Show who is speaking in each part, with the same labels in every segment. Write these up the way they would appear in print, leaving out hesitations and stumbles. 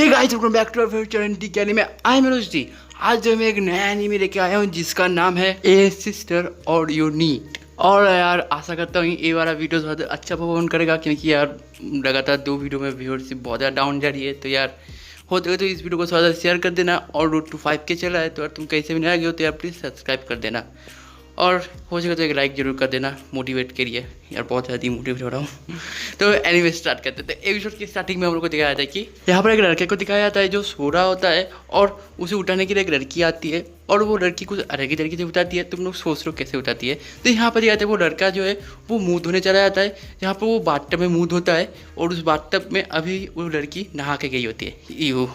Speaker 1: Hey guys, welcome back to our favourite channel T anime. I am Rosie. आज जो मैं एक नया एनीमे लेके आया हूँ जिसका नाम है ए सिस्टर और यूनिट। और यार आशा करता हूँ ये वाला वीडियो बहुत अच्छा परफॉर्म करेगा, क्योंकि यार लगातार 2 वीडियो में व्यूअरशिप बहुत ज़्यादा डाउन जा रही है। तो यार होते तो इस वीडियो को थोड़ा सा शेयर कर देना। और रोड टू 5 के चला है, तो यार तुम कैसे भी नहीं आगे हो तो यार प्लीज़ सब्सक्राइब कर देना। और हो सके तो एक लाइक जरूर कर देना मोटिवेट के लिए। यार बहुत ज़्यादा मोटिवेट हो रहा हूँ। तो एनीवे स्टार्ट करते थे। एपिसोड की स्टार्टिंग में हम लोग को दिखाया जाता है कि यहाँ पर एक लड़के को दिखाया जाता है जो सो रहा होता है, और उसे उठाने के लिए एक लड़की आती है, और वो लड़की कुछ अलग ही तरीके से उठाती है। तुम लोग सोच लो कैसे उठाती है। तो यहाँ पर दिखाते हैं वो लड़का जो है वो मुँह धोने चला जाता है, जहाँ पर वो बाथटब में मुँह धोता है, और उस बाथटब में अभी वो लड़की नहा के गई होती है। यू।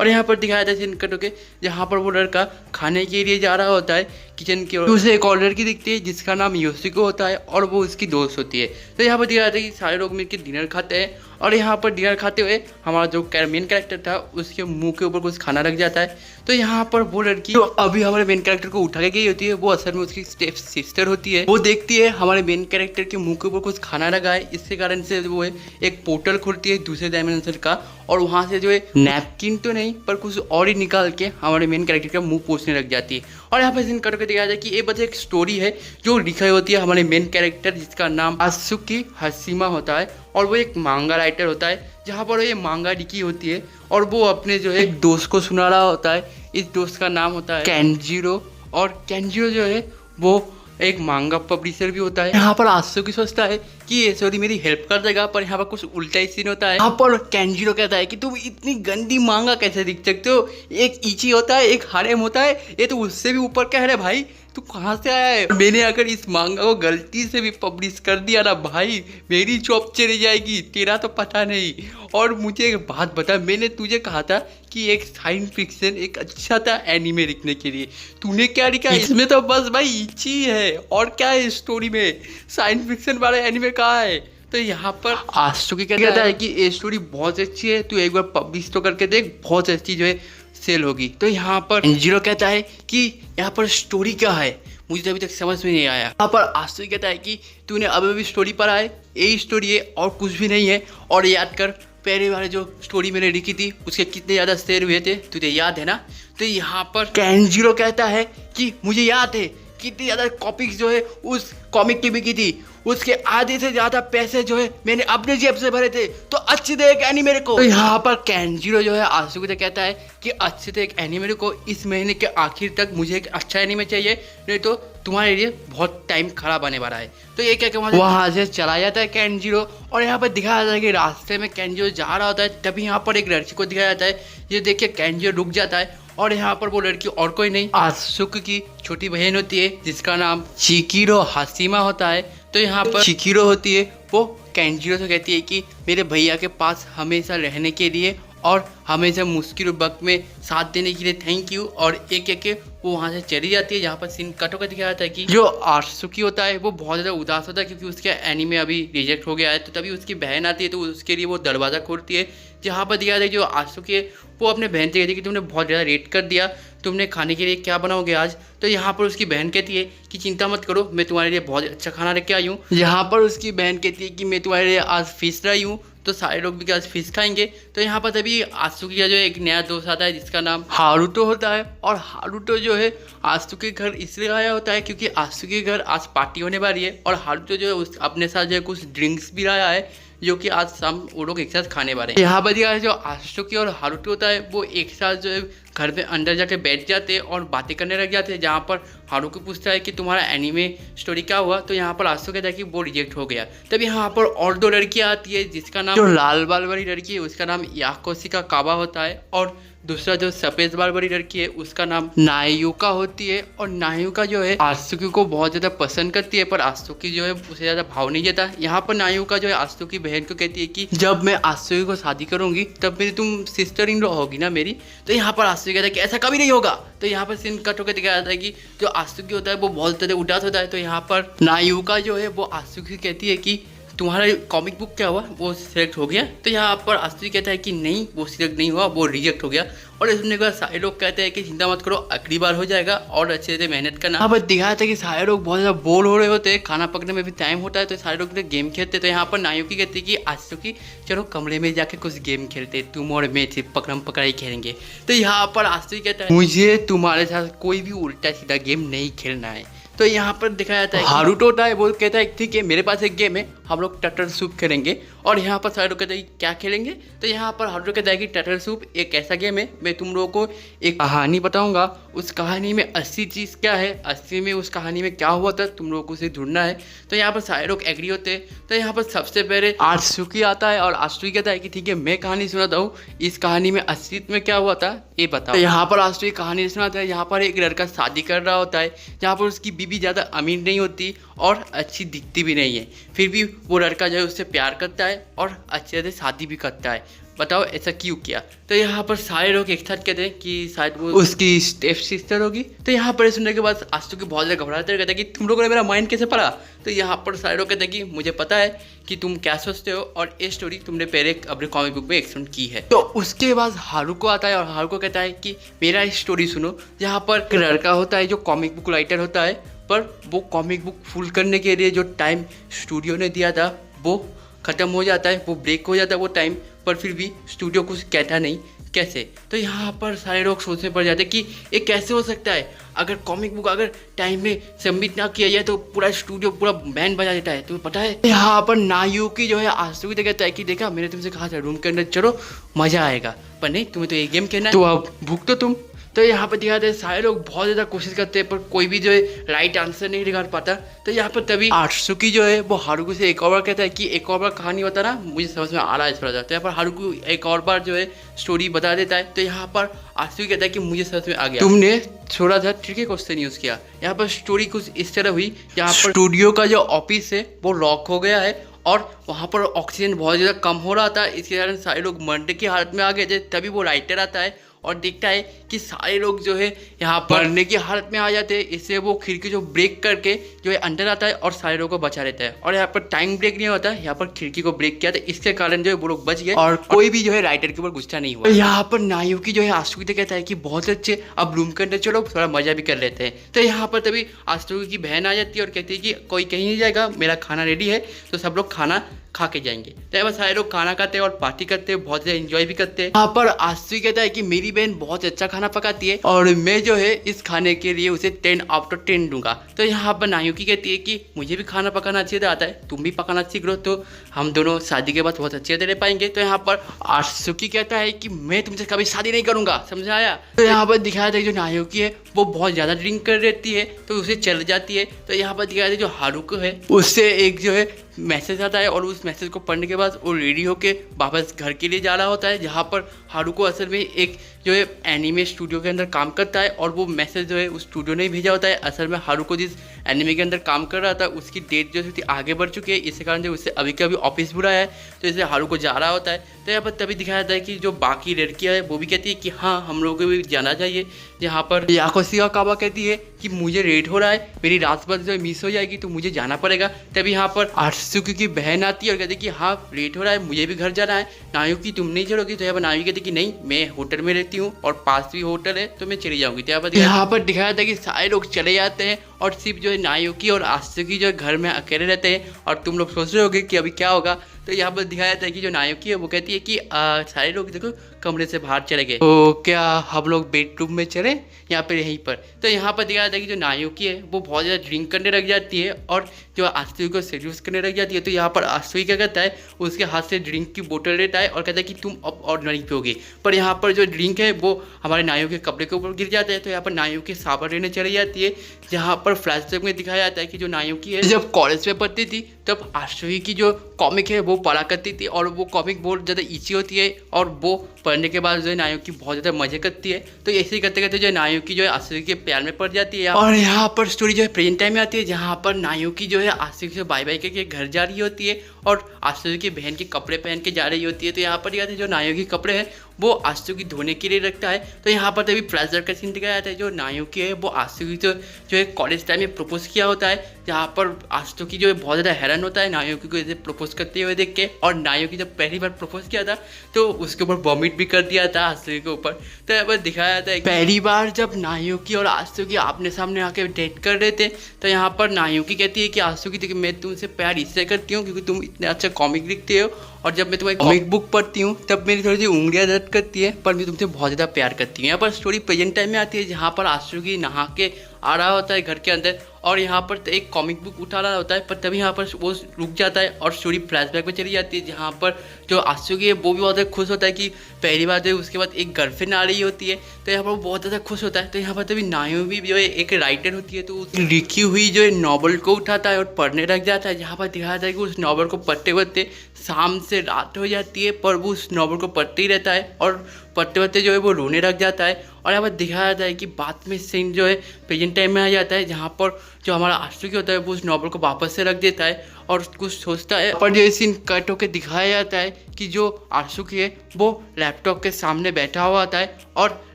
Speaker 1: और यहाँ पर दिखाया जाता है सीन कट होके, जहाँ पर वो लड़का खाने के लिए जा रहा होता है किचन की ओर। उसे एक और लड़की दिखती है जिसका नाम योशिको होता है, और वो उसकी दोस्त होती है। तो यहाँ पर दिखाया जाता है कि सारे लोग मिलकर डिनर खाते हैं, और यहाँ पर डिनर खाते हुए हमारा जो मेन कैरेक्टर था उसके मुंह के ऊपर कुछ खाना लग जाता है। तो यहाँ पर वो लड़की जो अभी हमारे मेन कैरेक्टर को उठा के गई होती है, वो असल में उसकी स्टेप सिस्टर होती है। वो देखती है हमारे मेन कैरेक्टर के मुंह के ऊपर कुछ खाना लगा है, इसके कारण से वो एक पोर्टल खुलती है दूसरे डायमेंशन का, और वहाँ से जो है नैपकिन तो नहीं पर कुछ और ही निकाल के हमारे मेन कैरेक्टर का मुंह पोंछने लग जाती है। और यहाँ पर सीन करके दिखाया जाए कि ये बस एक स्टोरी है जो लिखी होती है हमारे मेन कैरेक्टर जिसका नाम आत्सुकी हाशिमा होता है, और वो एक मांगा राइटर होता है, जहाँ पर ये मांगा लिखी होती है, और वो अपने जो है एक दोस्त को सुना रहा होता है। इस दोस्त का नाम होता है केंजिरो, और केंजिरो जो है वो एक मांगा पब्लिशर भी होता है। यहाँ पर आत्सुकी सोचता है कि ये सॉरी मेरी हेल्प कर देगा, पर यहाँ पर कुछ उल्टा ही सीन होता है। यहाँ पर केंजिरो कहता है कि तुम इतनी गंदी मांगा कैसे दिख सकते हो, एक इची होता है एक हारेम होता है, ये तो उससे भी ऊपर कह रहे भाई तू कहाँ से आया है। मैंने अगर इस मांगा को गलती से भी पब्लिश कर दिया ना भाई, मेरी जॉब चली जाएगी, तेरा तो पता नहीं। और मुझे एक बात बता, मैंने तुझे कहा था कि एक साइंस फिक्शन एक अच्छा था एनीमे लिखने के लिए, तूने क्या लिखा इसमें? तो बस भाई इची है, और क्या है स्टोरी में? साइंस फिक्शन वाला एनीमे कहाँ है? तो यहाँ पर आत्सुकी कहता है कि ये स्टोरी बहुत अच्छी है, तू एक बार पब्लिश तो करके देख, बहुत अच्छी जो है सेल होगी। तो यहाँ पर केंजिरो कहता है कि यहाँ पर स्टोरी क्या है, मुझे तो अभी तक समझ में नहीं आया। यहाँ पर आत्सुकी कहता है कि तूने अभी भी स्टोरी पढ़ा है, यही स्टोरी है और कुछ भी नहीं है। और याद कर पहले वाले जो स्टोरी मैंने लिखी थी उसके कितने ज़्यादा शेयर हुए थे, तुझे याद है ना? तो यहाँ पर केंजिरो कहता है कि मुझे याद है कितनी ज़्यादा कॉपीज जो है उस कॉमिक की बिकी थी, उसके आधे से ज़्यादा पैसे जो है मैंने अपने जेब से भरे थे, तो अच्छे से एक एनीमे को। तो यहाँ पर केंजिरो जो है आत्सुकी से कहता है कि अच्छे से एक एनीमे को इस महीने के आखिर तक मुझे एक अच्छा एनीमे चाहिए, नहीं तो तुम्हारे लिए बहुत टाइम खराब आने वाला है। तो ये क्या वहाँ से चला जाता है केंजिरो। और यहाँ पर दिखाया जाता है कि रास्ते में केंजिरो जा रहा होता है, तभी यहाँ पर एक लड़की को दिखाया जाता है। ये देख के केंजिरो रुक जाता है, और यहाँ पर वो लड़की और कोई नहीं आत्सुकी की छोटी बहन होती है जिसका नाम चिकिरो हाशिमा होता है। तो यहाँ पर चिकिरो होती है, वो केंजिरो से कहती है कि मेरे भैया के पास हमेशा रहने के लिए और हमेशा मुश्किल वक्त में साथ देने के लिए थैंक यू। और एक एक वो वहाँ से चली जाती है। जहाँ पर सीन कट होकर दिखाया जाता है कि जो आत्सुकी होता है वो बहुत ज़्यादा उदास होता है, क्योंकि उसके एनीमे अभी रिजेक्ट हो गया है। तो तभी उसकी बहन आती है, तो उसके लिए वो दरवाज़ा खोलती है। जहाँ पर दिखाया जाता है जो आत्सुकी है वो अपने बहन से कहती है कि तुमने बहुत ज़्यादा रेट कर दिया, तुमने खाने के लिए क्या बनाओगे आज? तो यहाँ पर उसकी बहन कहती है कि चिंता मत करो, मैं तुम्हारे लिए बहुत अच्छा खाना लेके आई हूँ। यहाँ पर उसकी बहन कहती है कि मैं तुम्हारे लिए आज फिश लाई हूँ, तो सारे लोग भी आज फिश खाएंगे। तो यहाँ पर तभी आत्सुकी का जो एक नया दोस्त आता है जिसका नाम हारुतो होता है। और हारुतो जो है आत्सुकी के घर इसलिए आया होता है क्योंकि आत्सुकी के घर आज पार्टी होने वाली है, और हारुतो जो है उस अपने साथ जो है कुछ ड्रिंक्स भी लाया है जो कि आज शाम वो लोग एक साथ खाने वाले हैं। यहाँ पर जो आत्सुकी और हारुतो होता है वो एक साथ जो है घर में अंदर जाके बैठ जाते हैं और बातें करने लग जाते हैं। जहाँ पर हारुतो पूछता है कि तुम्हारा एनीमे स्टोरी क्या हुआ? तो यहाँ पर आत्सुकी कहता है कि वो रिजेक्ट हो गया। तब यहाँ पर और 2 लड़कियाँ आती है, जिसका नाम जो लाल बाल वाली लड़की है उसका नाम याकोशिका कावा होता है, और दूसरा जो सफेद बाल वाली लड़की है उसका नाम नायुका होती है। और नायुका जो है आत्सुकी को बहुत ज़्यादा पसंद करती है, पर आत्सुकी जो है उसे ज़्यादा भाव नहीं देता। यहाँ पर नायुका जो है आत्सुकी बहन को कहती है कि जब मैं आत्सुकी को शादी करूंगी तब मेरी तुम सिस्टर इन लॉ होगी ना मेरी। तो यहाँ पर आत्सुकी कहता है कि ऐसा कभी नहीं होगा। तो यहाँ पर सीन कट होकर दिखाया जाता है कि जो आत्सुकी होता है वो बहुत ज़्यादा उदास होता है। तो यहाँ पर नायुका जो है वो आत्सुकी कहती है कि तुम्हारा कॉमिक बुक क्या हुआ, वो सिलेक्ट हो गया? तो यहाँ पर आस्तुकी कहता है कि नहीं, वो सिलेक्ट नहीं हुआ, वो रिजेक्ट हो गया। और सुनने के बाद सारे लोग कहते हैं कि चिंता मत करो, अगली बार हो जाएगा और अच्छे से मेहनत करना। यहाँ पर दिखाया था कि सारे लोग बहुत ज़्यादा बोर हो रहे होते हैं, खाना पकने में भी टाइम होता है, तो सारे लोग गेम खेलते। तो यहाँ पर नायुकी कहती है कि आस्तुकी चलो कमरे में जाके कुछ गेम खेलते, तुम और मैं सिर्फ पकड़म पकड़ाई खेलेंगे। तो यहाँ पर आस्तुकी कहता है मुझे तुम्हारे साथ कोई भी उल्टा सीधा गेम नहीं खेलना है। तो यहाँ पर दिखाया जाता है हारुतो होता है, वो कहता है ठीक है मेरे पास एक गेम है, हम लोग टर्टल सूप खेलेंगे। और यहाँ पर सारे लोग कहते हैं क्या खेलेंगे? तो यहाँ पर हारुतो कहता है कि टर्टल सूप एक ऐसा गेम है, मैं तुम लोगों को एक कहानी बताऊंगा, उस कहानी में असली चीज़ क्या है, असली में उस कहानी में क्या हुआ था, तुम लोगों को उसे ढूंढना है। तो यहाँ पर सारे लोग एग्री होते हैं। तो यहाँ पर सबसे पहले आत्सुकी आता है और आत्सुकी कहता है कि ठीक है मैं कहानी सुनाता हूँ, इस कहानी में असलियत में क्या हुआ था ये बताओ। तो यहाँ पर आत्सुकी कहानी सुनाता है। यहाँ पर एक लड़का शादी कर रहा होता है, जहाँ पर उसकी बीवी ज़्यादा अमीर नहीं होती और अच्छी दिखती भी नहीं है, फिर भी वो लड़का जो है उससे प्यार करता है और अच्छे से शादी भी करता है। बताओ ऐसा क्यों किया? तो यहाँ पर सारे लोग एक साथ कहते हैं कि शायद वो उसकी स्टेप सिस्टर होगी। तो यहाँ पर सुनने के बाद आस्तुकी बहुत ज़्यादा घबराते हैं, कहते हैं कि तुम लोगों ने मेरा माइंड कैसे पढ़ा? तो यहाँ पर सारे लोग कहते हैं कि मुझे पता है कि तुम क्या सोचते हो और ये स्टोरी तुमने पहले अपने कॉमिक बुक में एक्सप्लेन की है। तो उसके बाद हारुको आता है और हारुको कहता है कि मेरा स्टोरी सुनो। यहाँ पर एक लड़का होता है जो कॉमिक बुक राइटर होता है, पर वो कॉमिक बुक फुल करने के लिए जो टाइम स्टूडियो ने दिया था वो ख़त्म हो जाता है, वो ब्रेक हो जाता है वो टाइम, पर फिर भी स्टूडियो कुछ कहता नहीं कैसे। तो यहाँ पर सारे लोग सोचने पड़ जाते हैं कि ये कैसे हो सकता है, अगर कॉमिक बुक अगर टाइम में सबमिट ना किया जाए तो पूरा स्टूडियो पूरा बैंड बजा देता है, तुम्हें पता है। यहाँ पर नायुकी जो है आस्तुकी तो कहता है कि देखा मैंने तुमसे कहा था रूम के अंदर चलो मज़ा आएगा, पर नहीं तुम्हें तो ये गेम खेलना है, तो अब भुगतो तुम। तो यहाँ पर दिखाते हैं सारे लोग बहुत ज़्यादा कोशिश करते हैं पर कोई भी जो है राइट आंसर नहीं निकाल पाता। तो यहाँ पर तभी आत्सुकी जो है वो हारुको से एक और बार कहता है कि एक और बार कहानी बता ना, मुझे समझ में आ रहा है थोड़ा सा। तो यहाँ पर हारुको एक और बार जो है स्टोरी बता देता है। तो यहाँ पर आत्सुकी कहता है कि मुझे समझ में आ गया, तुमने थोड़ा सा ट्रिकी क्वेश्चन यूज़ किया। यहाँ पर स्टोरी कुछ इस तरह हुई, यहाँ पर स्टूडियो का जो ऑफिस है वो लॉक हो गया है और वहाँ पर ऑक्सीजन बहुत ज़्यादा कम हो रहा था, इसके कारण सारे लोग मरने की हालत में आ गए थे। तभी वो राइटर आता है और देखता है कि सारे लोग जो है यहाँ पर मरने की हालत में आ जाते हैं, इससे वो खिड़की जो ब्रेक करके जो है अंदर आता है और सारे लोगों को बचा लेता है। और यहाँ पर टाइम ब्रेक नहीं होता है, यहाँ पर खिड़की को ब्रेक किया था, इसके कारण जो है वो लोग बच गए और कोई भी जो है राइटर के ऊपर गुस्सा नहीं हुआ। यहाँ पर नायुकी जो है आस्तुकी कहता है कि बहुत अच्छे, अब रूम के अंदर चलो थोड़ा मजा भी कर लेते हैं। तो यहाँ पर तभी आस्तुकी की बहन आ जाती है और कहती है कि कोई कहीं नहीं जाएगा, मेरा खाना रेडी है, तो सब लोग खाना खा के जाएंगे। तो यहाँ पर सारे लोग खाना खाते हैं और पार्टी करते हैं, बहुत ज़्यादा एंजॉय भी करते हैं। यहाँ पर आस्तुकी कहता है कि मेरी बहन बहुत अच्छा खाना पकाती है और मैं जो है इस खाने के लिए उसे 10 आउट ऑफ 10 दूंगा। तो यहाँ पर नायुकी कहती है कि मुझे भी खाना पकाना अच्छे से आता है, तुम भी पकाना सीख लो तो हम दोनों शादी के बाद बहुत अच्छे से रह पाएंगे। तो यहाँ पर आस्तुकी कहता है कि मैं तुमसे कभी शादी नहीं करूंगा, समझ आया। तो यहाँ पर दिखाया था जो नायुकी है वो बहुत ज़्यादा ड्रिंक कर लेती है तो उसे चल जाती है। तो यहाँ पर दिखाया था जो हारुको है उससे एक जो है मैसेज आता है और उस मैसेज को पढ़ने के बाद वो रेडी होके वापस घर के लिए जा रहा होता है, जहाँ पर हारुको असल में एक जो है एनिमे स्टूडियो के अंदर काम करता है और वो मैसेज जो है उस स्टूडियो ने भेजा होता है। असल में हारुको जिस एनिमे के अंदर काम कर रहा था उसकी डेट जो थी आगे बढ़ चुकी है, इसके कारण जो उससे अभी का अभी ऑफिस बुलाया है, तो इसलिए हारुको जा रहा होता है। तो यहाँ पर तभी दिखाया जाता है कि जो बाकी लड़कियाँ है वो भी कहती है कि हाँ हम लोगों को भी जाना चाहिए, जहाँ पर याकोशिका कावा कहती है कि मुझे लेट हो रहा है, मेरी रात भर जो मिस हो जाएगी तो मुझे जाना पड़ेगा। तभी यहाँ पर आत्सुकी की बहन आती है और कहती है कि हाँ लेट हो रहा है, मुझे भी घर जाना है। नायुकी तुम नहीं चलोगी? तो यहाँ पर नायुकी कहती है कि नहीं मैं होटल में रहती हूँ और पास भी होटल है तो मैं चली जाऊँगी। तो यहाँ पर दिखाया था कि सारे लोग चले जाते हैं और सिर्फ जो है नायुकी और आत्सुकी जो है घर में अकेले रहते हैं। और तुम लोग सोच रहे होगे कि अभी क्या होगा, तो यहाँ पर दिखाया जाता है कि जो नायुकी है वो कहती है कि सारे लोग देखो कमरे से बाहर चले गए, तो क्या हम लोग बेडरूम में चले यहाँ पर यहीं पर। तो यहाँ पर दिखाया जाता है कि जो नायुकी है वो बहुत ज़्यादा ड्रिंक करने लग जाती है और जो आस्तुकी को सेड्यूस करने लग जाती है। तो यहाँ पर आस्तुकी क्या करता है उसके हाथ से ड्रिंक की बोतल लेता है और कहता है कि तुम अब ऑर्डिनरी पियोगे, पर यहाँ पर जो ड्रिंक है वो हमारे नायुकी के कपड़े के ऊपर गिर जाता है। तो यहाँ पर नायुकी साबर लेने चली जाती है, जहाँ पर फ्लैशबैक में दिखाया जाता है कि जो नायुकी है जब कॉलेज में पढ़ती थी तब आस्तुकी की जो कॉमिक है वो पढ़ा करती थी और वो कॉमिक बहुत ज़्यादा ईजी होती है और वो पढ़ने के बाद जो है नायुकी बहुत ज़्यादा मजे करती है। तो ऐसे ही करते करते जो है नायुकी जो है आस्तुकी के प्यार में पड़ जाती है। और यहाँ पर स्टोरी जो है प्रेजेंट टाइम में आती है, जहाँ पर नायुकी जो है आस्तुकी से बाय बाय करके घर जा रही होती है और आस्तुकी की बहन के कपड़े पहन के जा रही होती है। तो यहाँ पर जो नायुकी कपड़े हैं वो आस्तुकी धोने के लिए रखता है। तो यहाँ पर तभी फ्लैशबैक का सीन दिखाया जाता है। जो नायोकी है वो आस्तुकी जो है कॉलेज टाइम में प्रपोज किया होता है, जहाँ पर आस्तुकी जो है बहुत ज़्यादा हैरान होता है नायोकी को ऐसे प्रपोज करते हुए देख के। और नायोकी जब पहली बार प्रपोज किया था तो उसके ऊपर वॉमिट भी कर दिया था आस्तुकी के ऊपर। तो यहाँ पर दिखाया जाता है पहली बार जब नायोकी और आस्तुकी आमने सामने आके डेट कर रहे थे, तो यहाँ पर नायोकी कहती है कि आस्तुकी देखिए मैं तुमसे प्यार इससे करती हूँ क्योंकि तुम इतने अच्छा कॉमिक लिखते हो, और जब मैं तुम्हारी कॉमिक बुक पढ़ती हूँ तब मेरी थोड़ी सी उंगलियां दर्द करती है, पर मैं तुमसे बहुत ज़्यादा प्यार करती हूँ। यहाँ पर स्टोरी प्रेजेंट टाइम में आती है जहाँ पर आस्तुकी नहा के आ रहा होता है घर के अंदर, और यहाँ पर एक कॉमिक बुक उठा रहा होता है, पर तभी यहाँ पर वो रुक जाता है और स्टोरी फ्लैशबैक में चली जाती है, जहाँ पर जो आस्तुकी है वो भी बहुत ज़्यादा खुश होता है कि पहली बार जो है उसके बाद एक गर्लफ्रेंड आ रही होती है। तो यहाँ पर वो बहुत ज़्यादा खुश होता है। तो यहाँ पर तभी नायोमी जो है एक राइटर होती है, तो उस लिखी हुई जो है नॉवल को उठाता है और पढ़ने लग जाता है, जहाँ पर दिखाया जाता है कि उस नॉवल को पढ़ते पढ़ते शाम से रात हो जाती है, पर वो उस नॉवल को पढ़ते ही रहता है और पढ़ते पढ़ते जो है वो रोने लग जाता है। और यहाँ पर दिखाया जाता है कि बाद में सीन जो है प्रेजेंट टाइम में आ जाता है, जहाँ पर जो हमारा आस्तुकी होता है वो उस नॉवल को वापस से रख देता है और कुछ सोचता है। पर जो सीन कट होकर दिखाया जाता है कि जो आस्तुकी है वो लैपटॉप के सामने बैठा हुआ होता है और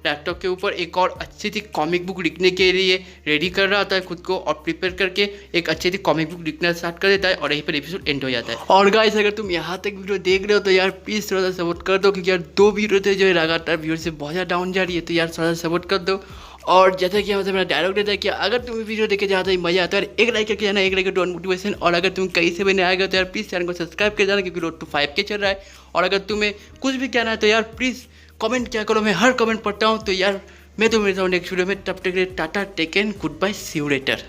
Speaker 1: लैपटॉप के ऊपर एक और अच्छी सी कॉमिक बुक लिखने के लिए रेडी कर रहा होता है खुद को, और प्रिपेयर करके एक अच्छी सी कॉमिक बुक लिखना स्टार्ट कर देता है, और यहीं पर एपिसोड एंड हो जाता है। और गाइस अगर तुम यहाँ तक वीडियो देख रहे हो तो यार प्लीज़ थोड़ा सा सपोर्ट कर दो, क्योंकि यार 2 वीडियो थे जो लगातार व्यूअर से बहुत ज़्यादा डाउन जा रही है, तो यार थोड़ा सा सपोर्ट कर दो। और जैसा कि मतलब मेरा डायलॉग रहता है कि अगर तुम्हें वीडियो देखे ज़्यादा ही मजा आता है एक लाइक करके जाना, एक लाइक टू मोटिवेशन। और अगर तुम कहीं से भी नहीं आएगा तो यार प्लीज़ चैनल को सब्सक्राइब कर जाना, क्योंकि रोड टू 5K चल रहा है। और अगर तुम्हें कुछ भी कहना है तो यार प्लीज़ कमेंट क्या करो, मैं हर कमेंट पढ़ता हूँ। तो यार मैं तो मिलता हूँ नेक्स्ट वीडियो में, तब तक के लिए tata, take care, goodbye, see you letter.